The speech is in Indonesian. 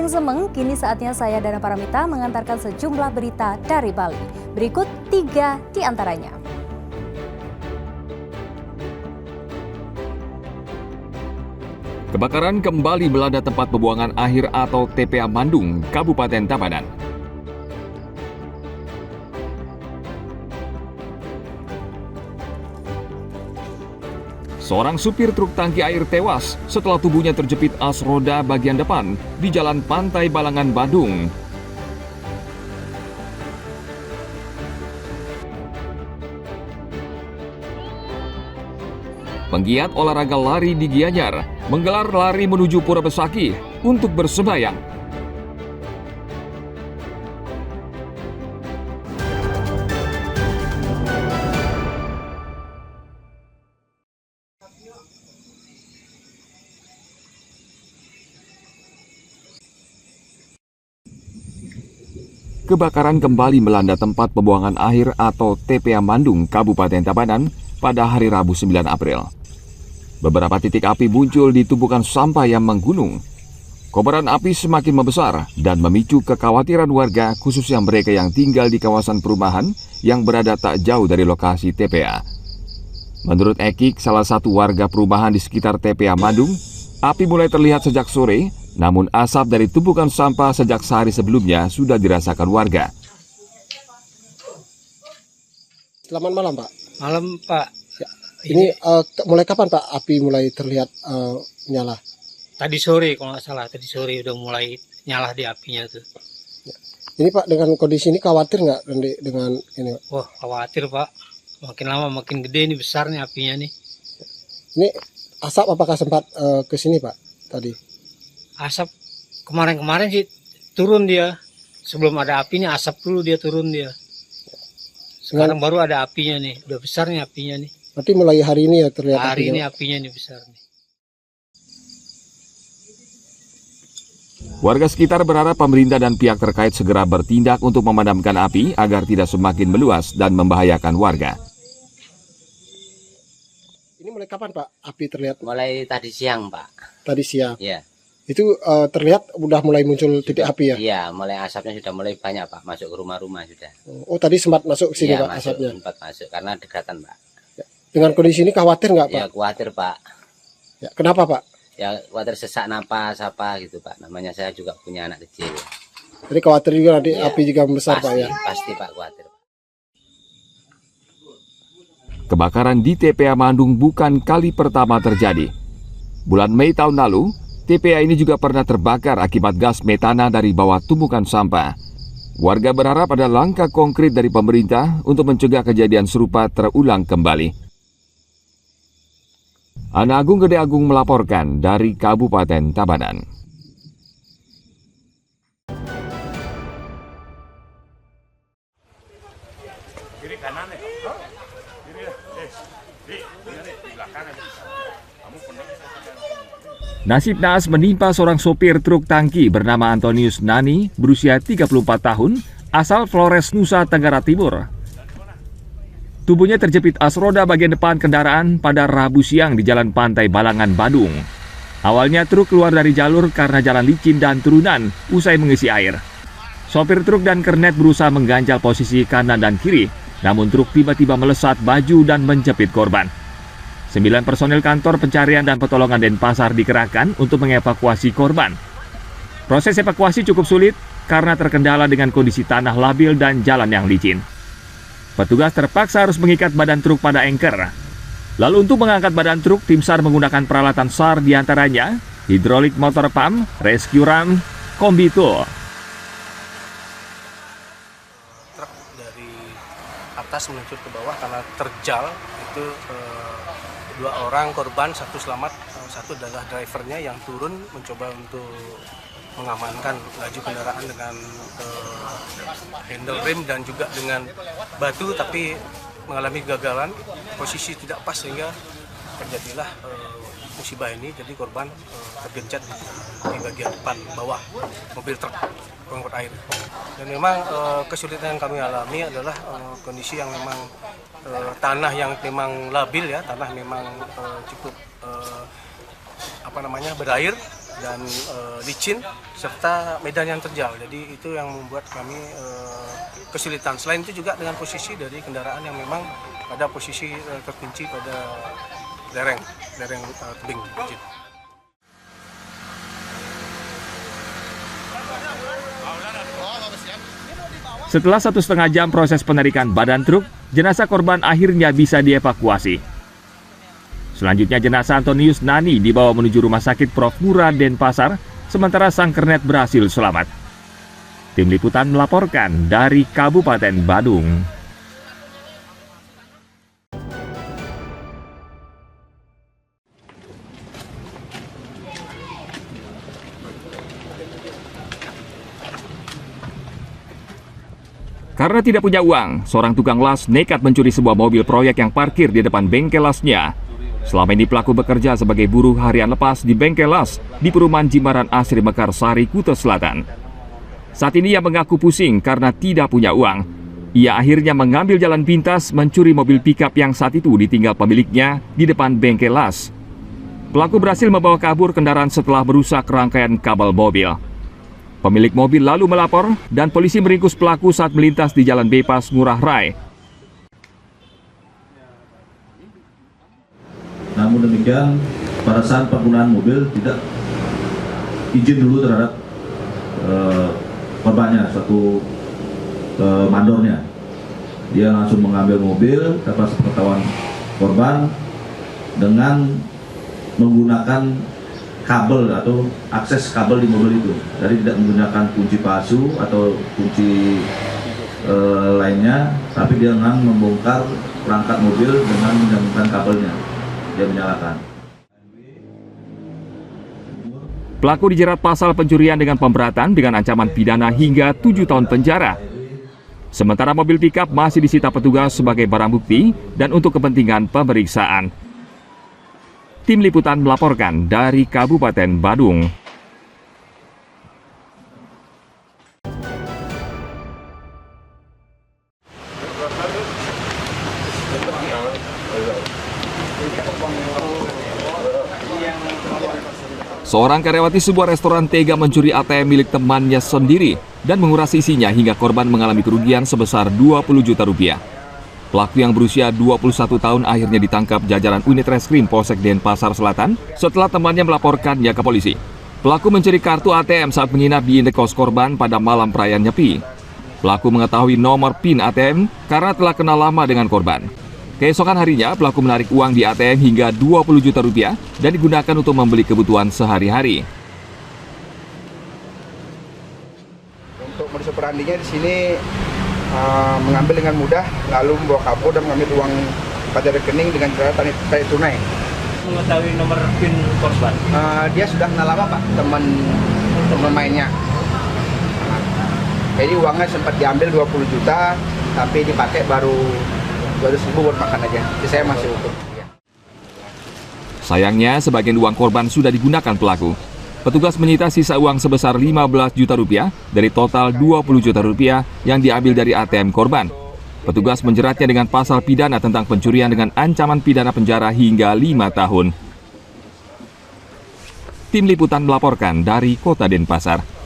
Sing Semeng, kini saatnya saya Dana Paramita mengantarkan sejumlah berita dari Bali. Berikut 3 di antaranya. Kebakaran kembali melanda tempat pembuangan akhir atau TPA Mandung, Kabupaten Tabanan. Seorang supir truk tangki air tewas setelah tubuhnya terjepit as roda bagian depan di Jalan Pantai Balangan, Badung. Penggiat olahraga lari di Gianyar menggelar lari menuju Pura Besaki untuk bersembahyang. Kebakaran kembali melanda tempat pembuangan akhir atau TPA Mandung, Kabupaten Tabanan pada hari Rabu 9 April. Beberapa titik api muncul di tumpukan sampah yang menggunung. Kobaran api semakin membesar dan memicu kekhawatiran warga, khususnya mereka yang tinggal di kawasan perumahan yang berada tak jauh dari lokasi TPA. Menurut Ekik, salah satu warga perumahan di sekitar TPA Mandung, api mulai terlihat sejak sore, namun asap dari tumpukan sampah sejak sehari sebelumnya sudah dirasakan warga. Selamat malam, Pak. Malam, Pak. Ya. Ini mulai kapan, Pak, api mulai terlihat nyala? Tadi sore kalau nggak salah, tadi sore udah mulai nyala di apinya tuh. Ya. Ini Pak, dengan kondisi ini khawatir nggak dengan ini, Pak? Wah, khawatir, Pak. Makin lama makin gede nih, besar nih apinya nih. Ini asap apakah sempat ke sini, Pak, tadi? Asap kemarin sih turun dia. Sebelum ada apinya asap dulu dia turun dia. Sekarang baru ada apinya nih, udah besar nih apinya nih. Berarti mulai hari ini ya terlihat Hari apinya, ini apinya nih besar nih. Warga sekitar berharap pemerintah dan pihak terkait segera bertindak untuk memadamkan api agar tidak semakin meluas dan membahayakan warga. Ini mulai kapan, Pak, api terlihat? Mulai tadi siang, Pak. Tadi siang. Iya. Itu terlihat udah mulai muncul titik api ya? Iya, mulai asapnya sudah mulai banyak, Pak. Masuk ke rumah-rumah sudah. Oh, tadi sempat masuk ke sini, Iya, Pak, masuk, asapnya? sempat masuk karena dekatan, Pak. Ya. Dengan kondisi ini khawatir nggak, Pak? Ya, khawatir, Pak. Ya, kenapa, Pak? Ya, khawatir sesak napas apa gitu, Pak. Namanya saya juga punya anak kecil. Jadi khawatir juga nanti Ya, api juga membesar, pasti, Pak, ya? Pasti, Pak, khawatir. Kebakaran di TPA Mandung bukan kali pertama terjadi. Bulan Mei tahun lalu, TPA ini juga pernah terbakar akibat gas metana dari bawah tumpukan sampah. Warga berharap ada langkah konkret dari pemerintah untuk mencegah kejadian serupa terulang kembali. Ana Agung Gede Agung melaporkan dari Kabupaten Tabanan. Nasib naas menimpa seorang sopir truk tangki bernama Antonius Nani, berusia 34 tahun, asal Flores, Nusa Tenggara Timur. Tubuhnya terjepit as roda bagian depan kendaraan pada Rabu siang di Jalan Pantai Balangan, Badung. Awalnya truk keluar dari jalur karena jalan licin dan turunan usai mengisi air. Sopir truk dan kernet berusaha mengganjal posisi kanan dan kiri, namun truk tiba-tiba melesat baju dan menjepit korban. 9 personil kantor pencarian dan pertolongan Denpasar dikerahkan untuk mengevakuasi korban. Proses evakuasi cukup sulit karena terkendala dengan kondisi tanah labil dan jalan yang licin. Petugas terpaksa harus mengikat badan truk pada engker. Lalu untuk mengangkat badan truk, tim SAR menggunakan peralatan SAR diantaranya hidrolik motor pump, rescue ram, kombi tool. Truk dari atas meluncur ke bawah karena terjal itu 2 orang korban, 1 selamat, 1 adalah drivernya yang turun mencoba untuk mengamankan laju kendaraan dengan handle rem dan juga dengan batu, tapi mengalami kegagalan, posisi tidak pas sehingga terjadilah musibah ini. Jadi korban tergencet di bagian depan bawah mobil truk pengangkut air. Dan memang kesulitan yang kami alami adalah kondisi yang memang tanah yang memang labil ya, tanah memang cukup berair dan licin serta medan yang terjal. Jadi itu yang membuat kami kesulitan. Selain itu juga dengan posisi dari kendaraan yang memang pada posisi terkunci pada lereng tebing. Setelah 1,5 jam proses penarikan badan truk, jenazah korban akhirnya bisa dievakuasi. Selanjutnya jenazah Antonius Nani dibawa menuju Rumah Sakit Prof. Ngurah Denpasar, sementara sang kernet berhasil selamat. Tim Liputan melaporkan dari Kabupaten Badung. Karena tidak punya uang, seorang tukang las nekat mencuri sebuah mobil proyek yang parkir di depan bengkel lasnya. Selama ini pelaku bekerja sebagai buruh harian lepas di bengkel las di perumahan Jimbaran Asri Mekarsari, Kuta Selatan. Saat ini ia mengaku pusing karena tidak punya uang. Ia akhirnya mengambil jalan pintas mencuri mobil pickup yang saat itu ditinggal pemiliknya di depan bengkel las. Pelaku berhasil membawa kabur kendaraan setelah merusak rangkaian kabel mobil. Pemilik mobil lalu melapor dan polisi meringkus pelaku saat melintas di Jalan Bypass Ngurah Rai. Namun demikian, pada saat penggunaan mobil tidak izin dulu terhadap korbannya, suatu mandornya. Dia langsung mengambil mobil tanpa sepengetahuan korban dengan menggunakan kabel atau akses kabel di mobil itu. Jadi tidak menggunakan kunci palsu atau kunci lainnya, tapi dia dengan membongkar perangkat mobil dengan menyambungkan kabelnya. Dia menyalakan. Pelaku dijerat pasal pencurian dengan pemberatan dengan ancaman pidana hingga 7 tahun penjara. Sementara mobil pickup masih disita petugas sebagai barang bukti dan untuk kepentingan pemeriksaan. Tim Liputan melaporkan dari Kabupaten Badung. Seorang karyawati sebuah restoran tega mencuri ATM milik temannya sendiri dan menguras isinya hingga korban mengalami kerugian sebesar 20 juta rupiah. Pelaku yang berusia 21 tahun akhirnya ditangkap jajaran unit reskrim Polsek Denpasar Selatan setelah temannya melaporkannya ke polisi. Pelaku mencuri kartu ATM saat menginap di indekos korban pada malam perayaan Nyepi. Pelaku mengetahui nomor PIN ATM karena telah kenal lama dengan korban. Keesokan harinya, pelaku menarik uang di ATM hingga 20 juta rupiah dan digunakan untuk membeli kebutuhan sehari-hari. Untuk modus operandinya di sini mengambil dengan mudah, lalu membawa kabur dan mengambil uang pada rekening dengan cara tarik tunai. Mengetahui nomor PIN korban. Dia sudah kenal lama Pak, teman mainnya. Jadi uangnya sempat diambil 20 juta, tapi dipakai baru 200.000 buat makan aja. Jadi saya masih utuh. Sayangnya, sebagian uang korban sudah digunakan pelaku. Petugas menyita sisa uang sebesar 15 juta rupiah dari total 20 juta rupiah yang diambil dari ATM korban. Petugas menjeratnya dengan pasal pidana tentang pencurian dengan ancaman pidana penjara hingga 5 tahun. Tim Liputan melaporkan dari Kota Denpasar.